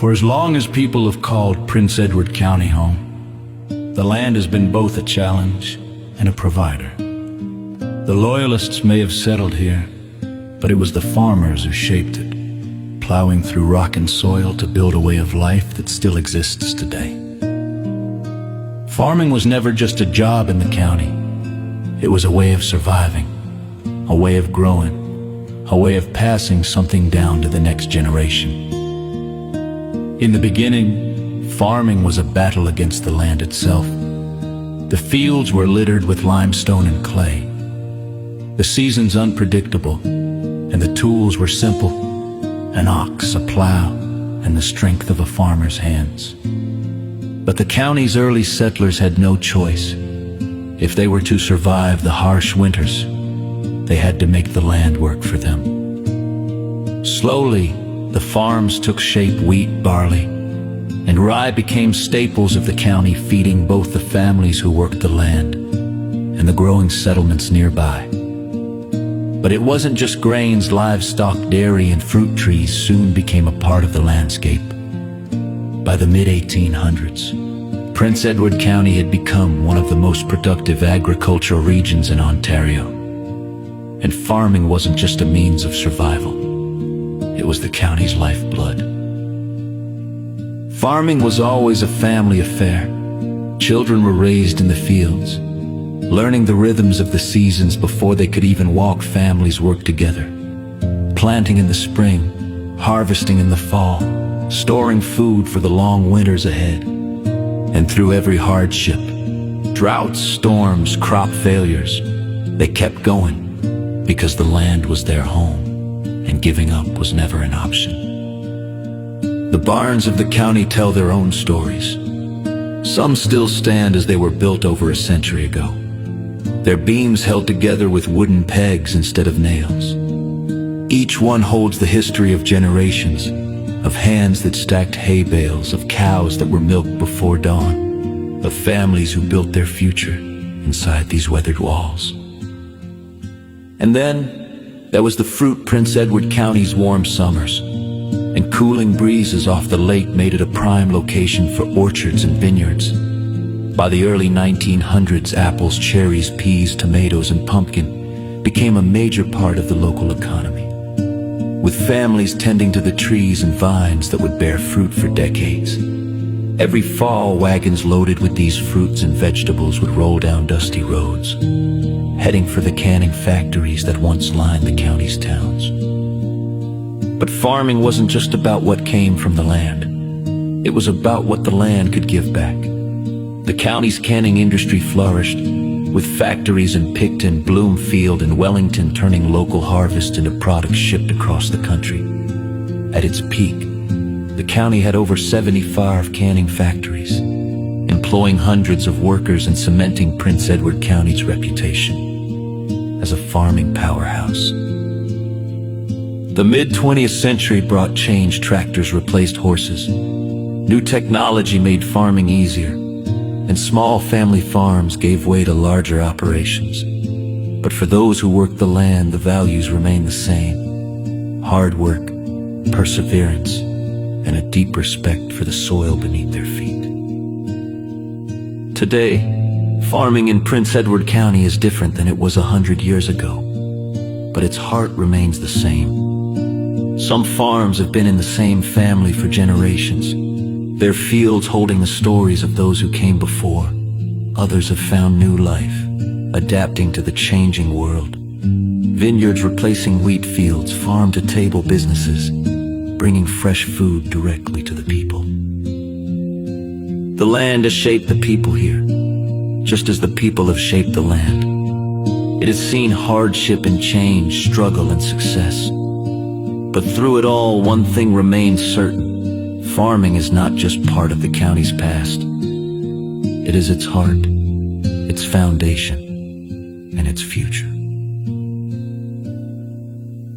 For as long as people have called Prince Edward County home, the land has been both a challenge and a provider. The Loyalists may have settled here, but it was the farmers who shaped it, plowing through rock and soil to build a way of life that still exists today. Farming was never just a job in the county. It was a way of surviving, a way of growing, a way of passing something down to the next generation. In the beginning, farming was a battle against the land itself. The fields were littered with limestone and clay, the seasons unpredictable, and the tools were simple: an ox, a plow, and the strength of a farmer's hands. But the county's early settlers had no choice. If they were to survive the harsh winters, they had to make the land work for them. Slowly, the farms took shape: wheat, barley, and rye became staples of the county, feeding both the families who worked the land and the growing settlements nearby. But it wasn't just grains. Livestock, dairy, and fruit trees soon became a part of the landscape. By the mid-1800s, Prince Edward County had become one of the most productive agricultural regions in Ontario. And farming wasn't just a means of survival. It was the county's lifeblood. Farming was always a family affair. Children were raised in the fields, learning the rhythms of the seasons before they could even walk. Families worked together, planting in the spring, harvesting in the fall, storing food for the long winters ahead. And through every hardship, droughts, storms, crop failures, they kept going because the land was their home, and giving up was never an option. The barns of the county tell their own stories. Some still stand as they were built over a century ago, their beams held together with wooden pegs instead of nails. Each one holds the history of generations, of hands that stacked hay bales, of cows that were milked before dawn, of families who built their future inside these weathered walls. And then there was the fruit. Prince Edward County's warm summers and cooling breezes off the lake made it a prime location for orchards and vineyards. By the early 1900s, apples, cherries, peas, tomatoes, and pumpkin became a major part of the local economy, with families tending to the trees and vines that would bear fruit for decades. Every fall, wagons loaded with these fruits and vegetables would roll down dusty roads, heading for the canning factories that once lined the county's towns. But farming wasn't just about what came from the land. It was about what the land could give back. The county's canning industry flourished, with factories in Picton, Bloomfield, and Wellington turning local harvest into products shipped across the country. At its peak, the county had over 75 canning factories, employing hundreds of workers and cementing Prince Edward County's reputation as a farming powerhouse. The mid-20th century brought change. Tractors replaced horses. New technology made farming easier, and small family farms gave way to larger operations. But for those who worked the land, the values remained the same: hard work, perseverance, and a deep respect for the soil beneath their feet. Today, farming in Prince Edward County is different than it was 100 years ago, but its heart remains the same. Some farms have been in the same family for generations, their fields holding the stories of those who came before. Others have found new life, adapting to the changing world. Vineyards replacing wheat fields, farm-to-table businesses, bringing fresh food directly to the people. The land has shaped the people here, just as the people have shaped the land. It has seen hardship and change, struggle and success. But through it all, one thing remains certain: farming is not just part of the county's past. It is its heart, its foundation, and its future.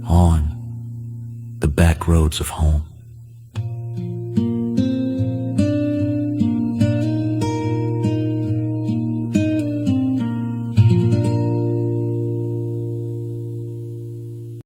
On the back roads of home.